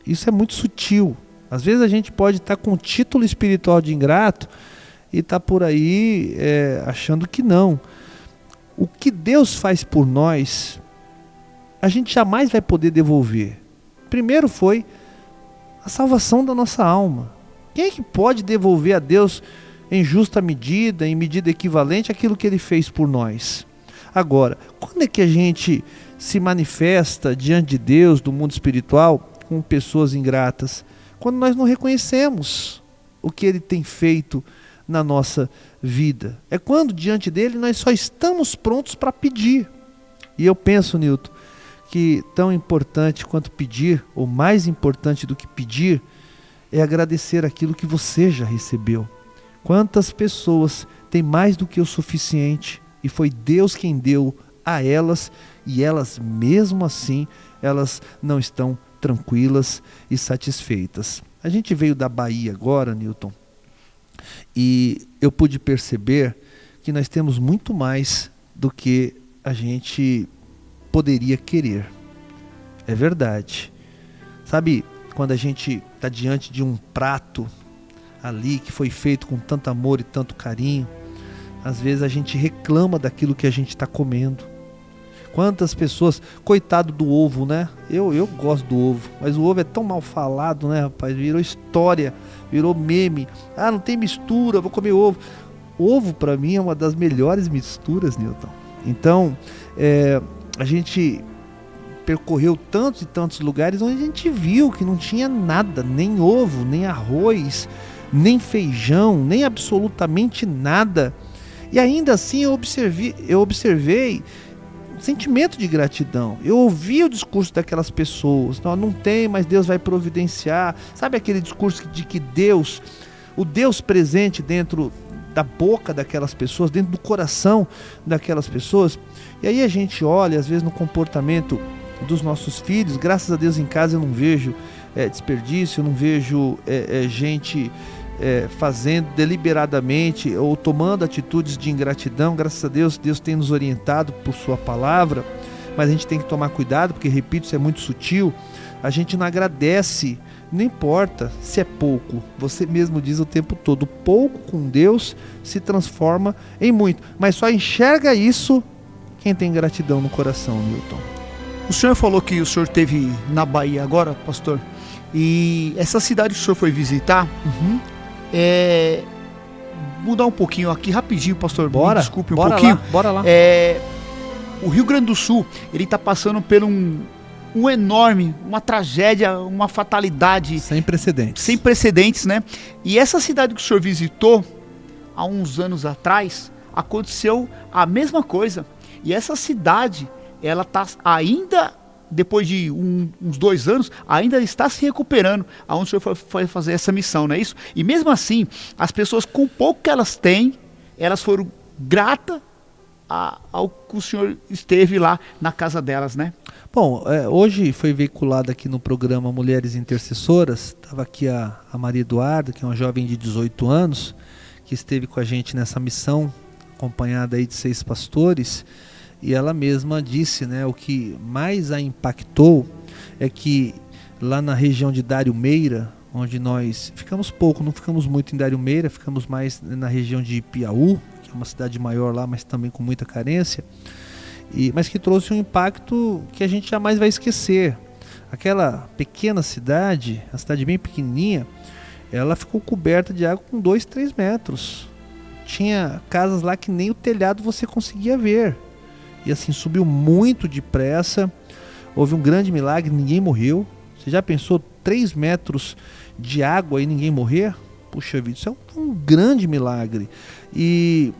Isso é muito sutil. Às vezes a gente pode estar com o título espiritual de ingrato e estar por aí achando que não. O que Deus faz por nós, a gente jamais vai poder devolver. Primeiro foi a salvação da nossa alma. Quem é que pode devolver a Deus em justa medida, em medida equivalente àquilo que Ele fez por nós? Agora, quando é que a gente se manifesta diante de Deus, do mundo espiritual, com pessoas ingratas? Quando nós não reconhecemos o que Ele tem feito na nossa vida. É quando diante dele nós só estamos prontos para pedir. E eu penso, Newton, que tão importante quanto pedir, ou mais importante do que pedir, é agradecer aquilo que você já recebeu. Quantas pessoas têm mais do que o suficiente e foi Deus quem deu a elas, e elas mesmo assim, elas não estão tranquilas e satisfeitas. A gente veio da Bahia agora, Newton, e eu pude perceber que nós temos muito mais do que a gente poderia querer. É verdade. Sabe, quando a gente está diante de um prato ali que foi feito com tanto amor e tanto carinho, às vezes a gente reclama daquilo que a gente está comendo. Quantas pessoas, coitado do ovo, né? Eu gosto do ovo, mas o ovo é tão mal falado, né, rapaz? Virou história, virou meme. Ah, não tem mistura, vou comer ovo. Ovo para mim é uma das melhores misturas, Newton. Então, a gente percorreu tantos e tantos lugares onde a gente viu que não tinha nada, nem ovo, nem arroz, nem feijão, nem absolutamente nada. E ainda assim eu observei sentimento de gratidão. Eu ouvi o discurso daquelas pessoas. Não tem, mas Deus vai providenciar. Sabe aquele discurso de que Deus, o Deus presente dentro da boca daquelas pessoas, dentro do coração daquelas pessoas. E aí a gente olha, às vezes, no comportamento dos nossos filhos. Graças a Deus em casa eu não vejo desperdício, eu não vejo gente fazendo deliberadamente ou tomando atitudes de ingratidão. Graças a Deus, Deus tem nos orientado por sua palavra, mas a gente tem que tomar cuidado, porque, repito, isso é muito sutil. A gente não agradece, não importa se é pouco, você mesmo diz o tempo todo, pouco com Deus se transforma em muito, mas só enxerga isso quem tem gratidão no coração, Newton. O senhor falou que o senhor esteve na Bahia agora, pastor, e essa cidade que o senhor foi visitar, mudar um pouquinho aqui rapidinho, pastor. Bora, desculpe um pouquinho. Bora lá. O Rio Grande do Sul, ele está passando por uma tragédia, uma fatalidade sem precedentes, né? E essa cidade que o senhor visitou há uns anos atrás, aconteceu a mesma coisa. E essa cidade, ela está ainda, depois de uns 2 anos, ainda está se recuperando, aonde o senhor foi fazer essa missão, não é isso? E mesmo assim, as pessoas, com o pouco que elas têm, elas foram gratas ao que o senhor esteve lá na casa delas, né? Bom, hoje foi veiculado aqui no programa Mulheres Intercessoras. Estava aqui a Maria Eduarda, que é uma jovem de 18 anos, que esteve com a gente nessa missão, acompanhada aí de 6 pastores. E ela mesma disse, né, o que mais a impactou é que lá na região de Dário Meira, onde nós ficamos pouco, não ficamos muito em Dário Meira, ficamos mais na região de Piauí, que é uma cidade maior lá, mas também com muita carência, mas que trouxe um impacto que a gente jamais vai esquecer. Aquela pequena cidade, a cidade bem pequenininha, ela ficou coberta de água com 2, 3 metros. Tinha casas lá que nem o telhado você conseguia ver. E assim, subiu muito depressa, houve um grande milagre, ninguém morreu. Você já pensou 3 metros de água e ninguém morrer? Puxa vida, isso é um grande milagre. E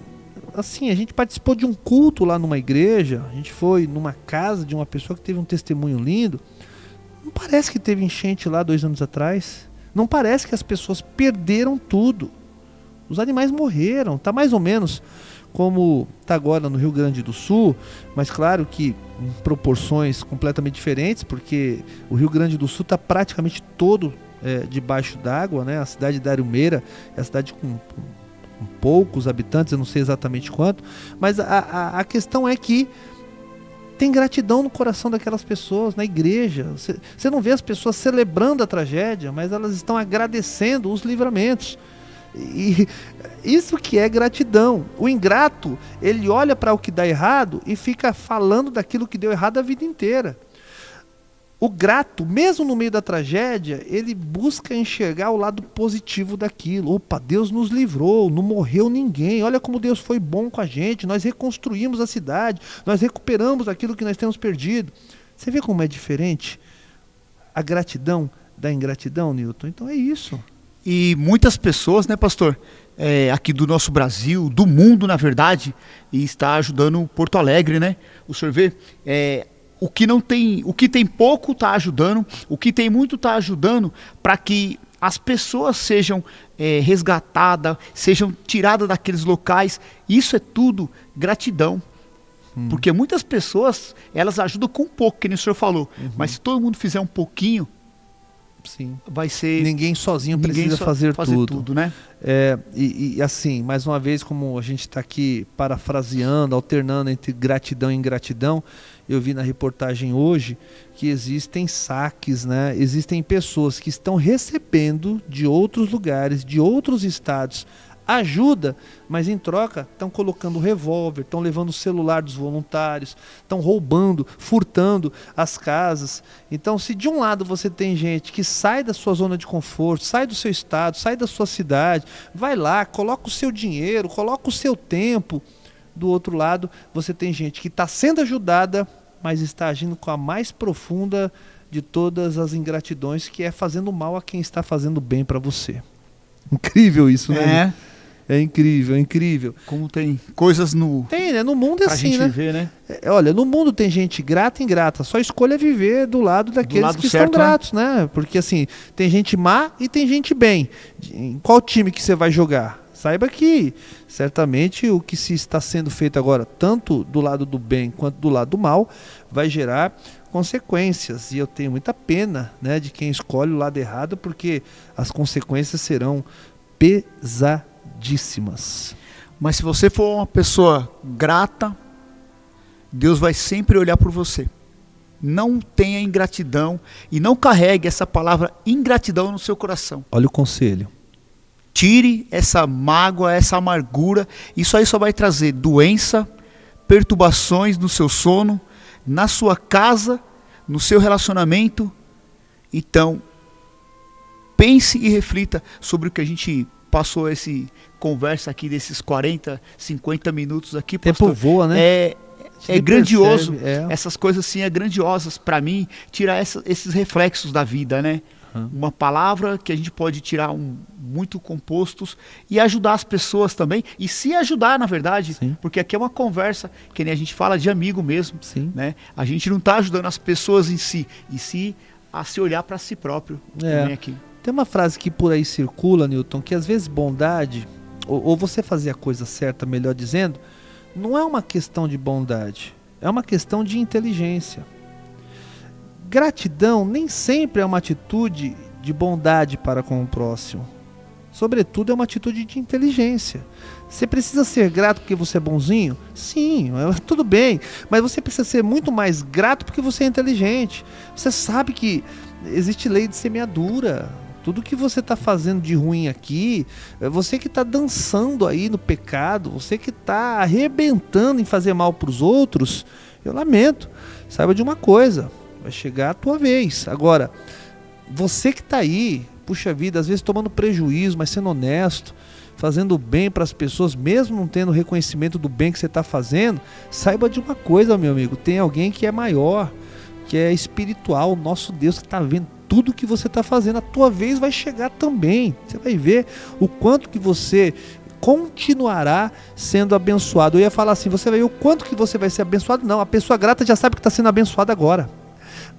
assim, a gente participou de um culto lá numa igreja, a gente foi numa casa de uma pessoa que teve um testemunho lindo. Não parece que teve enchente lá 2 anos atrás, não parece que as pessoas perderam tudo. Os animais morreram, tá mais ou menos como está agora no Rio Grande do Sul, mas claro que em proporções completamente diferentes, porque o Rio Grande do Sul está praticamente todo debaixo d'água, né? A cidade de Arumeira é a cidade com poucos habitantes, eu não sei exatamente quanto, mas a questão é que tem gratidão no coração daquelas pessoas, na igreja. Você não vê as pessoas celebrando a tragédia, mas elas estão agradecendo os livramentos. E isso que é gratidão. O ingrato, ele olha para o que dá errado e fica falando daquilo que deu errado a vida inteira. O grato, mesmo no meio da tragédia, ele busca enxergar o lado positivo daquilo. Opa, Deus nos livrou, não morreu ninguém, olha como Deus foi bom com a gente, nós reconstruímos a cidade, nós recuperamos aquilo que nós temos perdido. Você vê como é diferente a gratidão da ingratidão, Newton? Então é isso. E muitas pessoas, né, pastor, aqui do nosso Brasil, do mundo, na verdade, e está ajudando Porto Alegre, né? O senhor vê, o que tem pouco está ajudando, o que tem muito está ajudando para que as pessoas sejam resgatadas, sejam tiradas daqueles locais. Isso é tudo gratidão. Porque muitas pessoas, elas ajudam com pouco, que nem o senhor falou. Mas se todo mundo fizer um pouquinho, Sim. vai ser... Ninguém sozinho precisa fazer tudo. né? E assim, mais uma vez, como a gente está aqui parafraseando, alternando entre gratidão e ingratidão, eu vi na reportagem hoje que existem saques, né? Existem pessoas que estão recebendo de outros lugares, de outros estados, ajuda, mas em troca estão colocando revólver, estão levando o celular dos voluntários, estão roubando, furtando as casas. Então, se de um lado você tem gente que sai da sua zona de conforto, sai do seu estado, sai da sua cidade, vai lá, coloca o seu dinheiro, coloca o seu tempo. Do outro lado, você tem gente que está sendo ajudada, mas está agindo com a mais profunda de todas as ingratidões, que é fazendo mal a quem está fazendo bem para você. Incrível isso, né? É incrível, é incrível. Como tem coisas no... Tem, né? No mundo é pra assim, gente né? ver, né? Olha, no mundo tem gente grata e ingrata. Só escolha viver do lado daqueles lado que certo, estão gratos, né? Porque assim, tem gente má e tem gente bem. Em qual time que você vai jogar? Saiba que, certamente, o que se está sendo feito agora, tanto do lado do bem quanto do lado do mal, vai gerar consequências. E eu tenho muita pena, né, de quem escolhe o lado errado, porque as consequências serão pesadíssimas. Mas se você for uma pessoa grata, Deus vai sempre olhar por você. Não tenha ingratidão e não carregue essa palavra ingratidão no seu coração. Olha o conselho. Tire essa mágoa, essa amargura. Isso aí só vai trazer doença, perturbações no seu sono, na sua casa, no seu relacionamento. Então, pense e reflita sobre o que a gente passou esse conversa aqui desses 40, 50 minutos aqui. O tempo voa, né? É grandioso. Percebe, Essas coisas assim é grandiosas para mim, tirar esses reflexos da vida, né? Uma palavra que a gente pode tirar muito compostos e ajudar as pessoas também, e se ajudar, na verdade. Sim. Porque aqui é uma conversa que nem a gente fala de amigo mesmo. Sim. Né? A gente não está ajudando as pessoas em si, e sim a se olhar para si próprio. Também aqui. Tem uma frase que por aí circula, Newton, que às vezes bondade, ou você fazer a coisa certa, melhor dizendo, não é uma questão de bondade, é uma questão de inteligência. Gratidão nem sempre é uma atitude de bondade para com o próximo. Sobretudo é uma atitude de inteligência. Você precisa ser grato porque você é bonzinho? Sim, tudo bem. Mas você precisa ser muito mais grato porque você é inteligente. Você sabe que existe lei de semeadura. Tudo que você está fazendo de ruim aqui, você que está dançando aí no pecado, você que está arrebentando em fazer mal para os outros, eu lamento. Saiba de uma coisa. Vai chegar a tua vez. Agora, você que está aí, puxa vida, às vezes tomando prejuízo, mas sendo honesto, fazendo bem para as pessoas, mesmo não tendo reconhecimento do bem que você está fazendo, saiba de uma coisa, meu amigo, tem alguém que é maior, que é espiritual, o nosso Deus que está vendo tudo que você está fazendo. A tua vez vai chegar também. Você vai ver o quanto que você continuará sendo abençoado. Eu ia falar assim, você vai ver o quanto que você vai ser abençoado. Não, a pessoa grata já sabe que está sendo abençoada agora.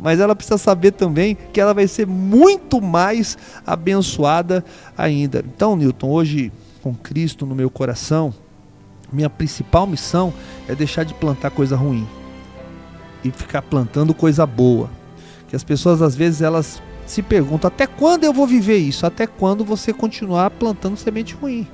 Mas ela precisa saber também que ela vai ser muito mais abençoada ainda. Então, Newton, hoje, com Cristo no meu coração, minha principal missão é deixar de plantar coisa ruim e ficar plantando coisa boa. Que as pessoas, às vezes, elas se perguntam, até quando eu vou viver isso? Até quando você continuar plantando semente ruim?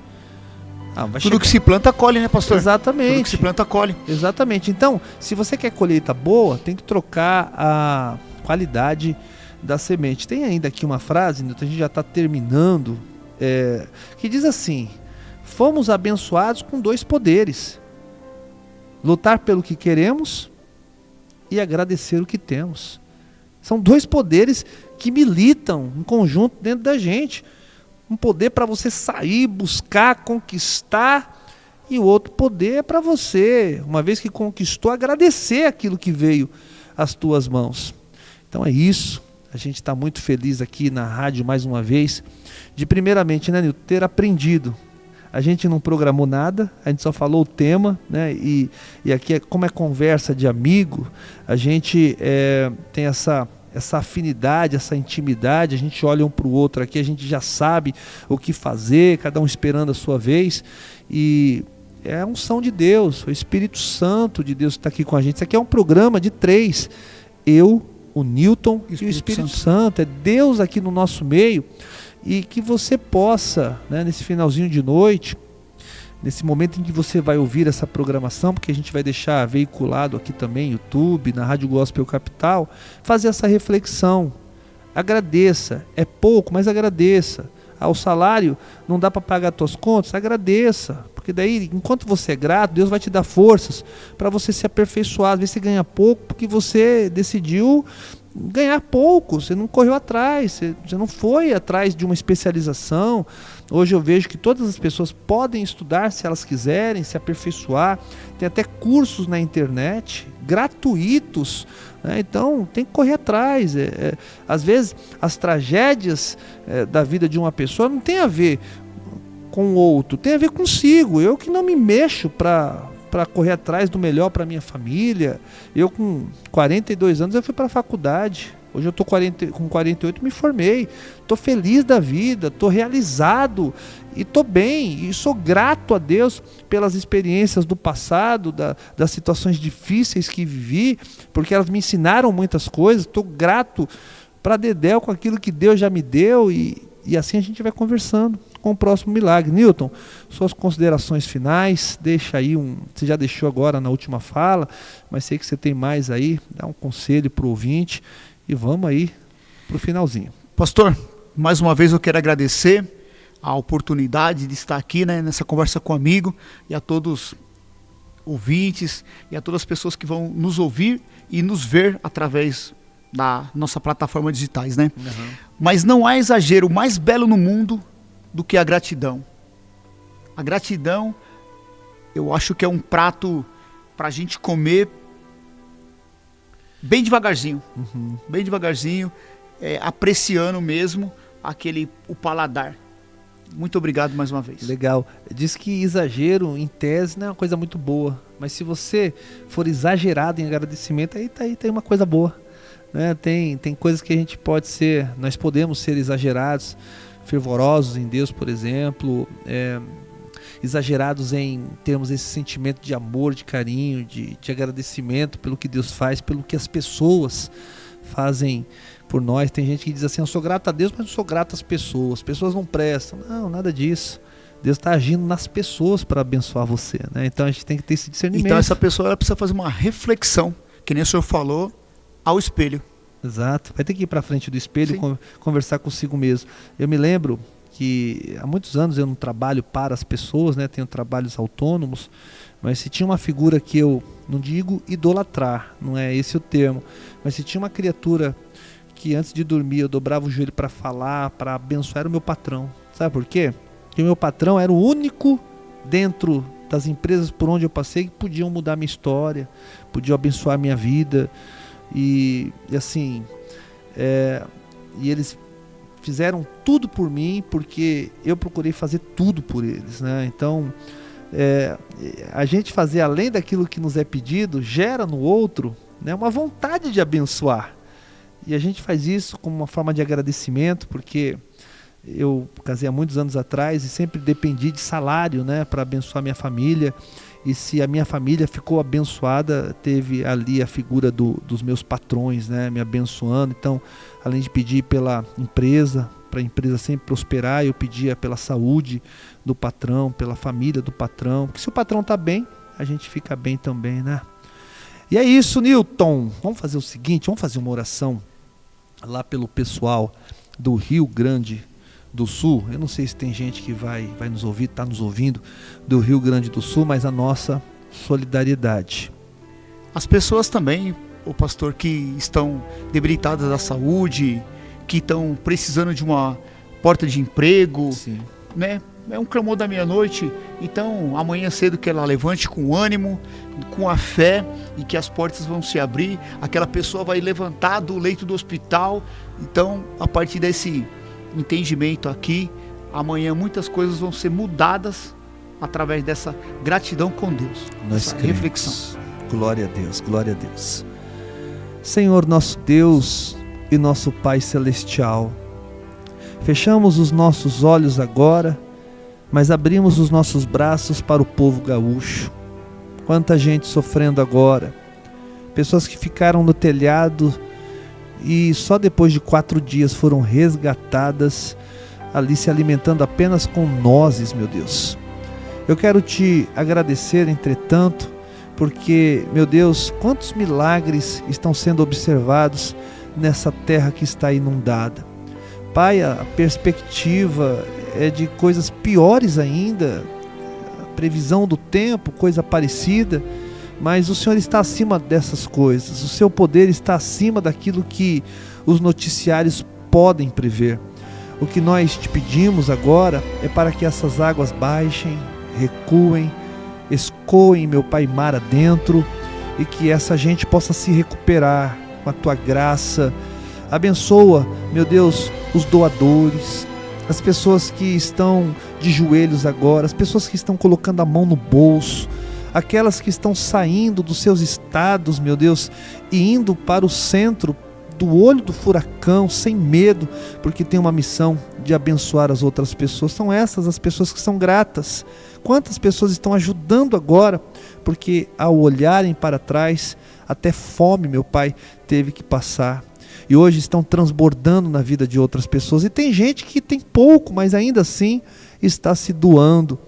Tudo que se planta, colhe, né, pastor? Exatamente. Tudo que se planta, colhe. Exatamente. Então, se você quer colheita boa, tem que trocar a qualidade da semente. Tem ainda aqui uma frase, a gente já está terminando, que diz assim: fomos abençoados com 2 poderes: lutar pelo que queremos e agradecer o que temos. São 2 poderes que militam em conjunto dentro da gente. Um poder para você sair, buscar, conquistar, e o outro poder é para você, uma vez que conquistou, agradecer aquilo que veio às tuas mãos. Então é isso, a gente está muito feliz aqui na rádio mais uma vez, de primeiramente, né, Nilton, ter aprendido. A gente não programou nada, a gente só falou o tema, né, e aqui, como é conversa de amigo, a gente tem essa afinidade, essa intimidade, a gente olha um para o outro aqui, a gente já sabe o que fazer, cada um esperando a sua vez, e é a unção de Deus, o Espírito Santo de Deus que está aqui com a gente. Isso aqui é um programa de 3, eu, o Newton e o Espírito Santo. É Deus aqui no nosso meio. E que você possa, né, nesse finalzinho de noite, nesse momento em que você vai ouvir essa programação, porque a gente vai deixar veiculado aqui também, YouTube, na Rádio Gospel Capital, fazer essa reflexão. Agradeça. É pouco, mas agradeça. O salário não dá para pagar as tuas contas, agradeça. Porque daí, enquanto você é grato, Deus vai te dar forças para você se aperfeiçoar. Às vezes você ganha pouco porque você decidiu ganhar pouco, você não correu atrás, você não foi atrás de uma especialização. Hoje eu vejo que todas as pessoas podem estudar se elas quiserem, se aperfeiçoar. Tem até cursos na internet, gratuitos, né? Então tem que correr atrás. Às vezes as tragédias da vida de uma pessoa não tem a ver com o outro, tem a ver consigo. Eu que não me mexo para correr atrás do melhor para minha família. Eu com 42 anos eu fui para a faculdade. Hoje eu estou com 48, me formei. Estou feliz da vida, estou realizado e estou bem. E sou grato a Deus pelas experiências do passado, das situações difíceis que vivi, porque elas me ensinaram muitas coisas. Estou grato para Dedéu com aquilo que Deus já me deu e assim a gente vai conversando com o próximo milagre. Newton, suas considerações finais, deixa aí você já deixou agora na última fala, mas sei que você tem mais aí, dá um conselho para o ouvinte e vamos aí para o finalzinho. Pastor, mais uma vez eu quero agradecer a oportunidade de estar aqui, né, nessa conversa com o amigo, e a todos os ouvintes e a todas as pessoas que vão nos ouvir e nos ver através da nossa plataforma digitais, né? Uhum. Mas não há exagero mais belo no mundo do que a gratidão. A gratidão, eu acho que é um prato para a gente comer bem devagarzinho, bem devagarzinho, apreciando mesmo o paladar. Muito obrigado mais uma vez. Legal. Diz que exagero, em tese, não é uma coisa muito boa, mas se você for exagerado em agradecimento, aí tá uma coisa boa, né? Tem coisas que a gente pode ser, nós podemos ser exagerados, fervorosos em Deus, por exemplo, exagerados em termos esse sentimento de amor, de carinho, de agradecimento pelo que Deus faz, pelo que as pessoas fazem por nós. Tem gente que diz assim, eu sou grato a Deus, mas não sou grato às pessoas não prestam. Não, nada disso. Deus está agindo nas pessoas para abençoar você, né? Então a gente tem que ter esse discernimento. Então essa pessoa ela precisa fazer uma reflexão, que nem o senhor falou, ao espelho. Exato, vai ter que ir para frente do espelho e conversar consigo mesmo. Eu me lembro que há muitos anos eu não trabalho para as pessoas, né? Tenho trabalhos autônomos, mas se tinha uma figura que eu não digo idolatrar, não é esse o termo, mas se tinha uma criatura que antes de dormir eu dobrava o joelho para falar, para abençoar, era o meu patrão. Sabe por quê? Porque o meu patrão era o único dentro das empresas por onde eu passei que podiam mudar a minha história, podiam abençoar a minha vida. E assim, e eles fizeram tudo por mim, porque eu procurei fazer tudo por eles, né? Então, a gente fazer além daquilo que nos é pedido, gera no outro, né, uma vontade de abençoar. E a gente faz isso como uma forma de agradecimento, porque eu casei há muitos anos atrás e sempre dependi de salário, né, para abençoar minha família. E se a minha família ficou abençoada, teve ali a figura dos meus patrões, né, me abençoando. Então, além de pedir pela empresa, para a empresa sempre prosperar, eu pedia pela saúde do patrão, pela família do patrão. Porque se o patrão está bem, a gente fica bem também, né? E é isso, Newton. Vamos fazer o seguinte, vamos fazer uma oração lá pelo pessoal do Rio Grande do Sul. Eu não sei se tem gente que vai nos ouvir, está nos ouvindo do Rio Grande do Sul, mas a nossa solidariedade. As pessoas também, o pastor, que estão debilitadas da saúde, que estão precisando de uma porta de emprego, sim, né? É um clamor da meia-noite. Então amanhã cedo que ela levante com ânimo, com a fé, e que as portas vão se abrir, aquela pessoa vai levantar do leito do hospital. Então, a partir desse entendimento aqui, amanhã muitas coisas vão ser mudadas através dessa gratidão com Deus. Nós cremos. Reflexão. Glória a Deus, glória a Deus. Senhor nosso Deus e nosso Pai Celestial, fechamos os nossos olhos agora, mas abrimos os nossos braços para o povo gaúcho. Quanta gente sofrendo agora, pessoas que ficaram no telhado e só depois de 4 dias foram resgatadas, ali se alimentando apenas com nozes, meu Deus. Eu quero te agradecer, entretanto, porque, meu Deus, quantos milagres estão sendo observados nessa terra que está inundada. Pai, a perspectiva é de coisas piores ainda, a previsão do tempo, coisa parecida, mas o Senhor está acima dessas coisas, o seu poder está acima daquilo que os noticiários podem prever. O que nós te pedimos agora é para que essas águas baixem, recuem, escoem, meu Pai, mar adentro, e que essa gente possa se recuperar com a tua graça. Abençoa, meu Deus, os doadores, as pessoas que estão de joelhos agora, as pessoas que estão colocando a mão no bolso, aquelas que estão saindo dos seus estados, meu Deus, e indo para o centro do olho do furacão, sem medo, porque tem uma missão de abençoar as outras pessoas. São essas as pessoas que são gratas. Quantas pessoas estão ajudando agora, porque ao olharem para trás, até fome, meu Pai, teve que passar. E hoje estão transbordando na vida de outras pessoas. E tem gente que tem pouco, mas ainda assim está se doando.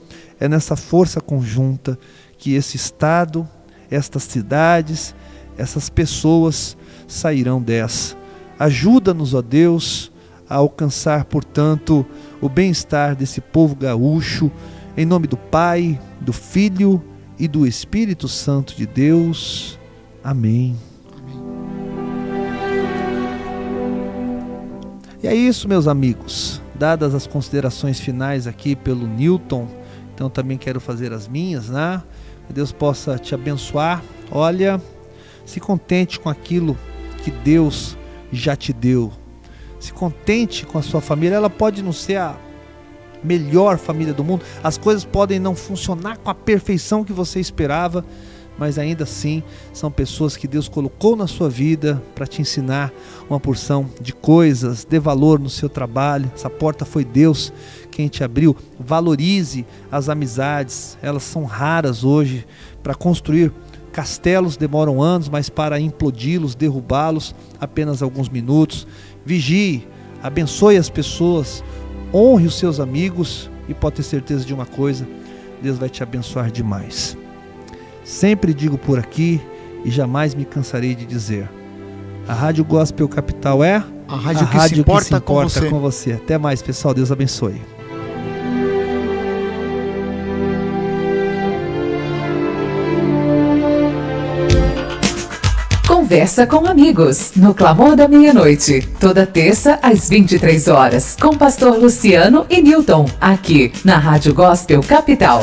É nessa força conjunta que esse estado, estas cidades, essas pessoas sairão dessa. Ajuda-nos, ó Deus, a alcançar, portanto, o bem-estar desse povo gaúcho, em nome do Pai, do Filho e do Espírito Santo de Deus. Amém. E é isso, meus amigos. Dadas as considerações finais aqui pelo Newton, então também quero fazer as minhas, né? Que Deus possa te abençoar. Olha, se contente com aquilo que Deus já te deu. Se contente com a sua família. Ela pode não ser a melhor família do mundo. As coisas podem não funcionar com a perfeição que você esperava, mas ainda assim são pessoas que Deus colocou na sua vida para te ensinar uma porção de coisas. Dê valor no seu trabalho. Essa porta foi Deus quem te abriu. Valorize as amizades. Elas são raras hoje. Para construir castelos demoram anos, mas para implodi-los, derrubá-los, apenas alguns minutos. Vigie, abençoe as pessoas, honre os seus amigos e pode ter certeza de uma coisa: Deus vai te abençoar demais. Sempre digo por aqui e jamais me cansarei de dizer: a Rádio Gospel Capital é a rádio que se importa com você. Até mais, pessoal. Deus abençoe. Conversa com amigos, no Clamor da Meia-Noite, toda terça às 23 horas, com Pastor Luciano e Newton, aqui na Rádio Gospel Capital.